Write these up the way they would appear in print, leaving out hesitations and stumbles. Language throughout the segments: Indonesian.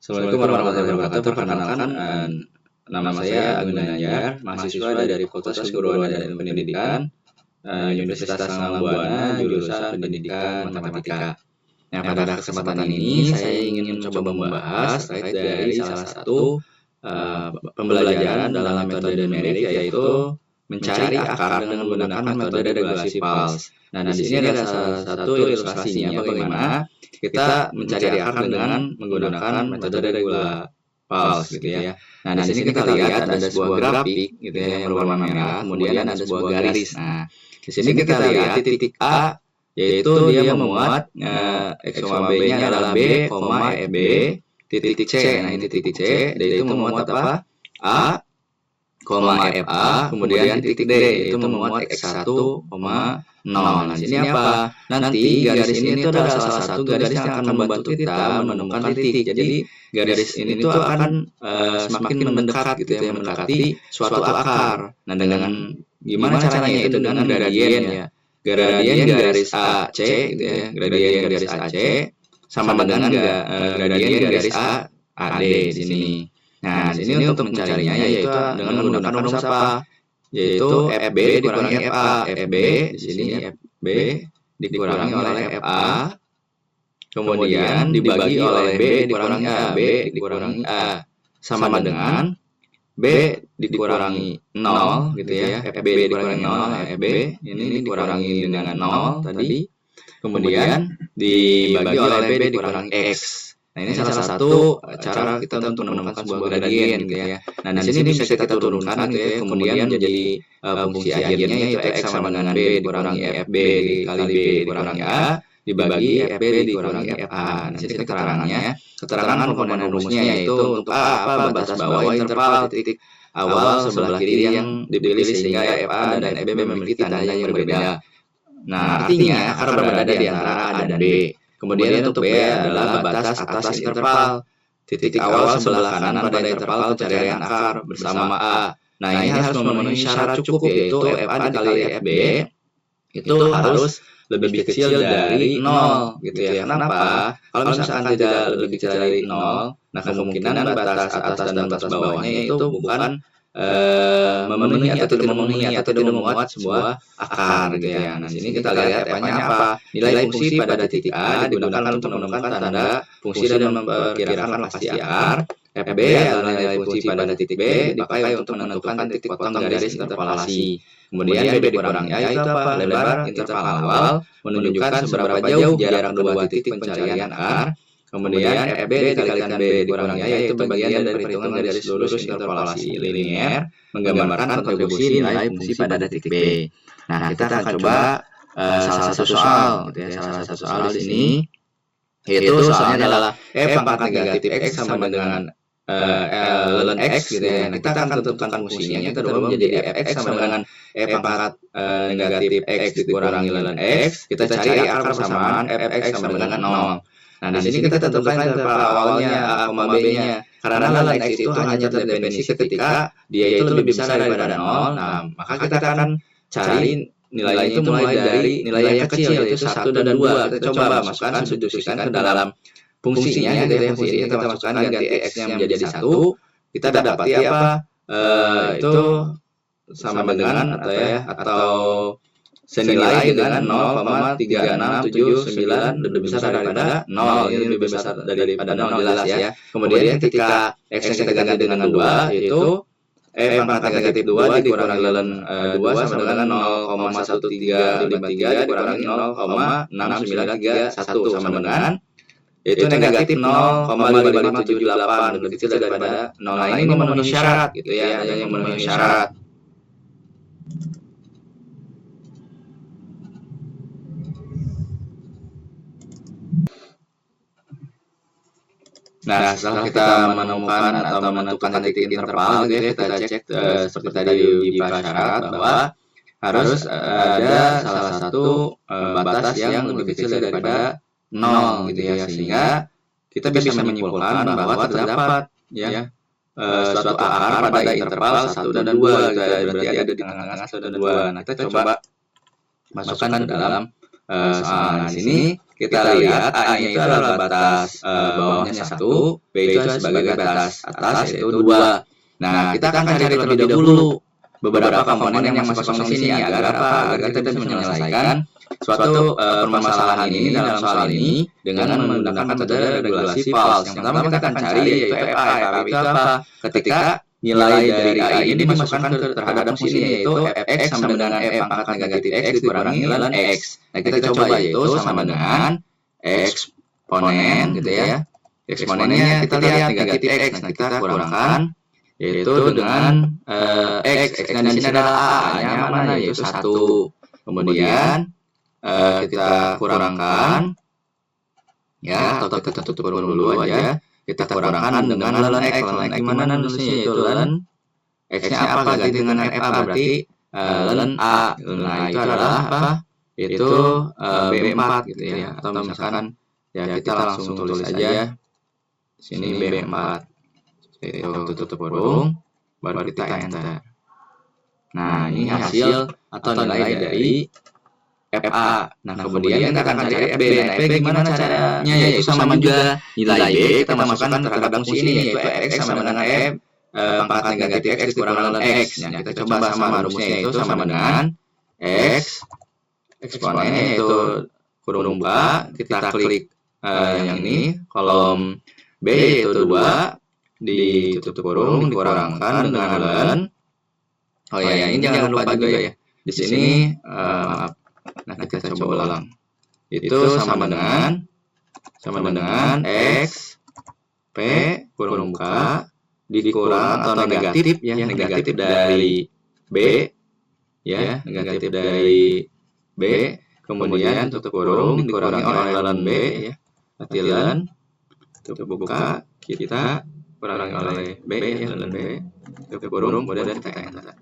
Assalamualaikum warahmatullahi wabarakatuh. Perkenalkan, nama saya Agung Ginanjar, mahasiswa dari Fakultas Keguruan dan Ilmu Pendidikan, Universitas Langgang Buana, jurusan Pendidikan Matematika. Nah, pada kesempatan ini saya ingin mencoba membahas terkait dari salah satu pembelajaran dalam metode numerik, yaitu mencari akar dengan menggunakan metode regulasi pulse. Nah, di sini ada salah satu ilustrasinya bagaimana kita mencari akar dengan menggunakan metode regulasi pulse gitu ya. Nah, di sini kita lihat ada sebuah grafik gitu ya yang berwarna merah, kemudian ada sebuah garis. Nah, di sini kita lihat titik A, yaitu dia memuat X, B-nya adalah B, FB, titik C. Nah, ini titik C, yaitu memuat apa? A, FA, kemudian titik D, yaitu memuat X1, 0. Nah, di sini apa? Nanti garis ini itu adalah salah satu garis yang akan membantu kita menemukan titik. Jadi garis ini tuh akan semakin mendekat gitu ya, mendekati suatu akar. Nah, dengan gimana caranya itu? Dengan gradien ya. Gradien garis AC gitu ya. Gradien garis AC sama dengan gradien garis AD di sini. Nah, di sini untuk mencarinya yaitu dengan menggunakan rumus apa? Yaitu FB dikurangi FA. FB di sini FB dikurangi oleh FA, kemudian dibagi oleh B dikurangi A. B dikurangi A sama dengan B dikurangi 0 gitu ya. FB dikurangi 0, FB ini dikurangi dengan 0 tadi, kemudian dibagi oleh B dikurangi X. Nah, ini salah satu cara kita untuk menemukan sebuah gradien gitu ya. Nah, di sini bisa kita turunkan gitu ya, kemudian jadi fungsi akhirnya itu X sama dengan B dikurangi FB dikali B dikurangi A dibagi FB dikurangi FA. Nah, di sini keterangan komponen rumusnya yaitu untuk A apa batas bawah interval titik awal sebelah kiri yang dipilih sehingga FA dan FB memiliki tanda yang berbeda. Nah, artinya akar berada di antara A dan B. Kemudian untuk B adalah batas atas interval titik awal sebelah kanan pada interval pencarian akar bersama A. Nah, ini harus memenuhi syarat cukup yaitu FA dikali FB itu harus lebih kecil dari 0 gitu ya. Kenapa? Kalau misalkan tidak lebih kecil dari 0, nah kemungkinan batas atas dan batas bawahnya itu bukan memenuhi atau tidak memenuhi atau tidak memuat sebuah akar gitu ya. Nah, sini kita lihat F-nya apa? Nilai fungsi pada titik A digunakan untuk menemukan tanda fungsi dan memperkirakan lokasi akar. FB adalah nilai fungsi pada titik B dipakai untuk menentukan titik potong garis interpolasi. Kemudian B dikurangi A itu apa? Lebar interval awal menunjukkan seberapa jauh jarak kedua titik pencarian akar. Kemudian FB dikalikan B dikurangi A yaitu bagian dari perhitungan garis lurus interpolasi linier menggambarkan kontribusi nilai fungsi pada titik B. Nah, kita akan coba salah satu soal gitu ya. Salah satu soal di sini yaitu soalnya adalah F pangkat negatif X sama dengan ln X gitu ya. Kita akan tentukan fungsinya. Kita coba menjadi Fx sama dengan F pangkat negatif X dikurangi ln X. Kita cari akar persamaan Fx sama dengan 0. Nah, di sini kita tentukan interval awalnya A, B-nya. Karena ln X itu hanya terdefinisi ketika dia itu lebih besar daripada 0. Nah, maka kita akan cari nilainya itu mulai dari nilai yang kecil yaitu 1 dan 2. Kita coba masukkan, substitusikan ke dalam fungsinya gitu ya. Fungsi kita masukkan ganti X-nya menjadi 1. Kita dapati apa? Itu sama dengan atau senilai dengan 0,3679 lebih besar daripada 0. Ini lebih besar daripada 0 jelas ya. Kemudian ketika X yang kita ganti dengan 2 yaitu pangkat negatif 2 dikurangi ln 2 sama dengan 0,1353 dikurangi 0,6931 sama dengan yaitu negatif 0,5578 lebih kecil daripada 0. Nah, ini memenuhi syarat gitu ya, ada yang memenuhi syarat. Nah, setelah kita menemukan atau menentukan titik interval gitu ya, kita cek seperti tadi di prasyarat bahwa harus ada salah satu batas yang lebih kecil daripada 0 gitu ya, sehingga kita bisa menyimpulkan bahwa terdapat ya suatu akar pada interval 1 dan 2 gitu ya, berarti ada di tengah-tengah 1 dan 2. Nah, kita coba masukkan ke dalam soal di sini kita lihat A-nya itu adalah batas bawahnya 1, B itu sebagai batas atas yaitu 2. Nah, kita akan cari terlebih dahulu beberapa komponen yang masih kosong di sini agar apa? Agar kita bisa menyelesaikan suatu permasalahan ini dalam soal ini dengan menggunakan metode regulasi false. Yang pertama kita akan cari yaitu FA. FA itu apa? Ketika nilai dari A ini dimasukkan terhadap fungsi ini yaitu fx sama dengan f pangkat negatif x dikurangi ln x. Nah, kita coba yaitu sama dengan eksponen gitu ya. Eksponennya kita lihat negatif x. Nah, kita kurangkan yaitu dengan x. X-nya di sini adalah A-nya mana yaitu 1. Kemudian kita kurangkan ya, atau kita tutup dulu aja. Kita kurangkan dengan ln x. Ln x gimana nulisnya yaitu ln x-nya apa ganti dengan fa berarti ln a. Nah, itu adalah apa? Itu B4 gitu ya. Atau misalkan ya kita langsung tulis aja sini B4. Itu tutup kurung baru kita enter. Nah, ini hasil atau nilai dari FA. Nah, kemudian kita akan cari FB. Nah, FB gimana caranya? Yaitu sama juga nilai B kita masukkan terhadap fungsi ini yaitu fx sama dengan f pangkat negatif x dikurangi ln x. Nah, kita coba sama rumusnya itu sama dengan x eksponennya yaitu kurung buka, kita klik yang ini kolom B yaitu 2 ditutup kurung dikurangkan dengan ln. Oh ya, ini jangan lupa juga ya. Di sini maaf. Nah, kita coba ulang. Itu sama dengan x p kurung buka dikurang atau negatif ya, negatif dari b ya, negatif dari b, kemudian tutup kurung dikurangi oleh ln b ya, berarti ln tutup buka kita kurangi oleh b ya, ln b tutup kurung kemudian kita enter.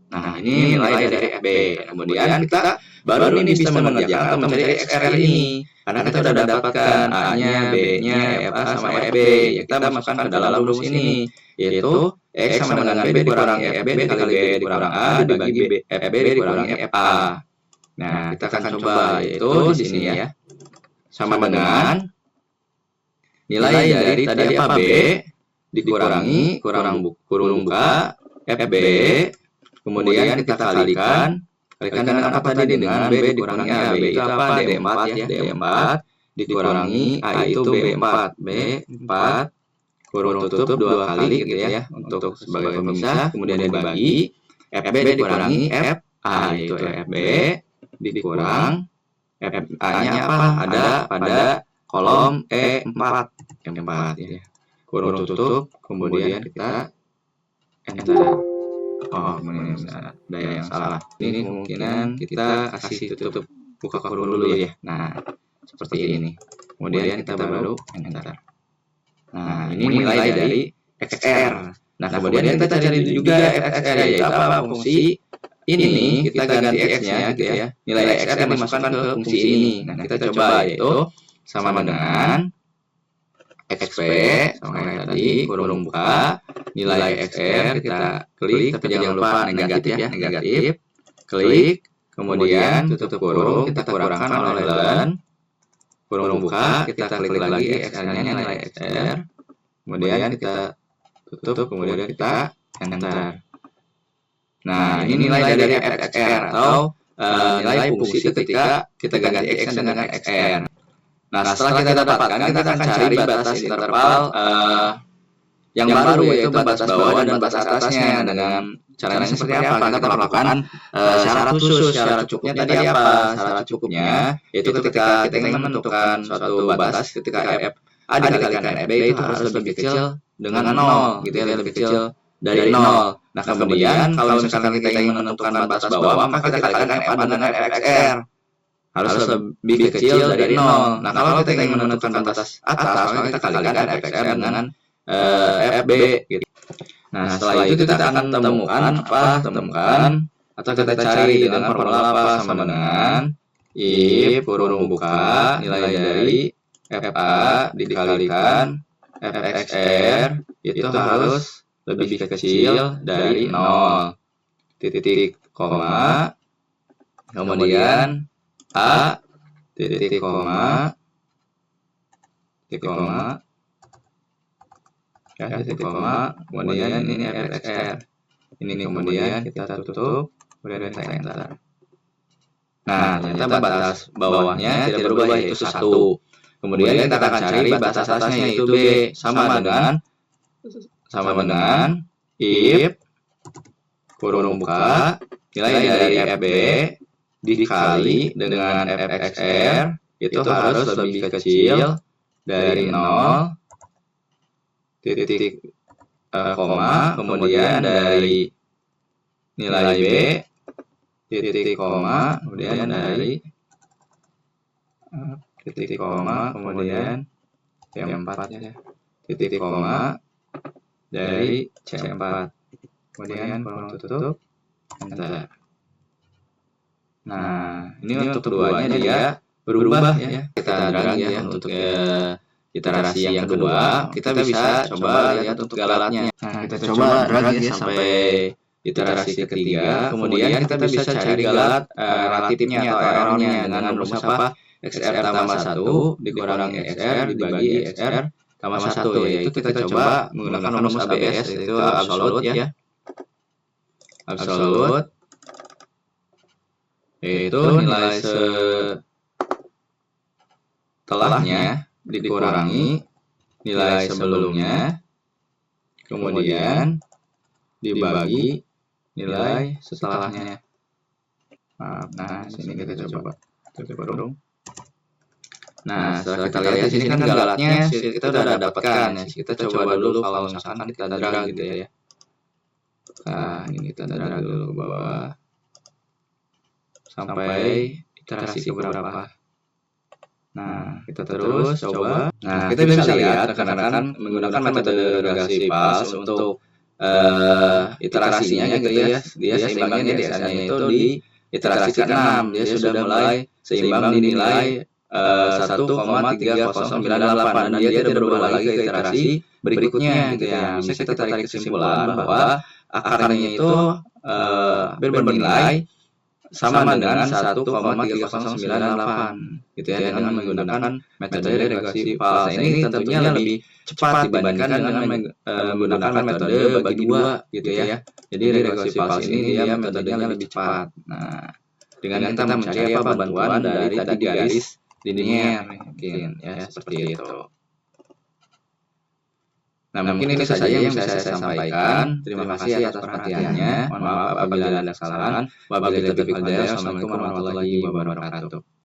Nah, ini nilai dari FB. Kemudian kita baru ini bisa mengerjakan atau mencari XR ini. Karena kita sudah dapatkan A-nya, B-nya, FA sama FB. Ya, kita masukkan ke dalam rumus ini. Yaitu X sama dengan B dikurangi FB kali B dikurang A dibagi FB dikurangi FA. Nah, kita akan coba yaitu di sini ya. Sama dengan nilai dari tadi apa B dikurangi kurung buka FB. Kemudian kita kalikan dengan apa tadi? Dengan B dikurangi A. B itu apa? D4 ya. D4 dikurangi A itu B4. B4 kurung tutup 2 kali gitu ya. Untuk sebagai pemisah. Kemudian dibagi FB dikurangi FA. Itu FB dikurang FA-nya apa? Ada pada kolom E4. E4 ya. Kurung tutup. Kemudian kita enter. Oh, ada yang salah. Ini kemungkinan kita kasih tutup buka kurung dulu ya. Nah, seperti ini. Kemudian kita baru enter. Nah, ini nilai dari XR. Nah, kemudian kita cari juga XR yaitu apa? Fungsi ini kita ganti X-nya gitu ya. Nilai XR dimasukkan ke fungsi ini. Nah, kita coba yaitu sama dengan XP sama yang tadi kurung buka nilai XR kita klik tapi jangan lupa negatif ya, negatif klik kemudian tutup kurung kita kurangkan oleh ln kurung buka kita klik lagi XR-nya nilai XR kemudian kita tutup kemudian kita enter. Nah, ini nilai dari FXR atau nilai fungsi ketika kita ganti X dengan XR. Nah, setelah kita dapatkan, kita akan cari batas interval yang baru yaitu batas bawah dan batas atasnya. Dengan caranya seperti apa? Kita melakukan syarat khusus. Syarat cukupnya tadi apa? Syarat cukupnya yaitu ketika kita ingin menentukan suatu batas ketika f A dikalikan FB itu harus lebih kecil dengan 0 gitu ya, lebih kecil dari 0. Nah, kemudian kalau misalkan kita ingin menentukan batas bawah, maka kita kalikan FA dengan FXR. Harus lebih kecil dari 0. Nah, kalau kita ingin menentukan batas atas, maka kita kalikan FXR dengan FB gitu. Nah, setelah itu kita akan temukan atau kita cari dengan formula apa? Sama dengan if kurung buka nilai dari FA dikalikan FXR itu harus lebih kecil dari 0 titik koma kemudian A titik koma, titik koma, ya, titik koma, kemudian ini fxr. Ini kemudian kita tutup, kemudian kita enter. Nah, ternyata batas bawahnya tidak berubah, yaitu 1. Kemudian kita akan cari batas atasnya, yaitu B, sama dengan if kurung buka nilai dari FB dikali dengan fxr itu harus lebih kecil dari 0 titik koma, kemudian dari nilai B titik koma, kemudian dari titik koma, kemudian C4 ya, titik koma dari C4, kemudian kurung tutup, enter. Nah, ini untuk keduanya dia berubah ya. Kita drag ya untuk iterasi yang kedua. Kita bisa coba lihat untuk galatnya. Nah, kita coba drag ya sampai iterasi ketiga. Kemudian kita bisa cari galat relatifnya atau errornya dengan rumus apa? XR tambah 1 dikurangi XR dibagi XR tambah 1, yaitu kita coba menggunakan rumus ABS, yaitu absolute ya. Absolute yaitu nilai setelahnya dikurangi nilai sebelumnya, kemudian dibagi nilai setelahnya. Nah, sini kita coba kurung. Nah, setelah kita lihat di sini kan galatnya kita udah dapatkan ya. Kita coba dulu kalau misalkan kita drag gitu ya. Nah, ini kita drag dulu ke bawah sampai iterasi keberapa. Nah, kita terus coba. Nah, kita bisa lihat rekan-rekan menggunakan metode regresi Pals untuk iterasinya gitu ya. Dia seimbangnya DSA-nya itu di iterasi ke-6. Dia sudah mulai seimbang di nilai 1,3098 dan dia tidak berubah lagi ke iterasi berikutnya gitu ya. Bisa kita tarik kesimpulan bahwa akarnya itu bernilai sama dengan 1,3098 gitu ya, dengan menggunakan metode regresi Pals. Ini tentunya lebih cepat dibandingkan dengan menggunakan metode bagi 2 gitu ya. Jadi regresi Pals ini dia metodenya lebih cepat. Nah, dengan kita mencari apa bantuan dari tadi garis linier mungkin ya, seperti itu. Nah, mungkin itu saja yang bisa saya sampaikan. Terima kasih atas perhatiannya. Mohon maaf apabila ada kesalahan. Wabillahi taufiq wal hidayah. Wassalamualaikum warahmatullahi wabarakatuh.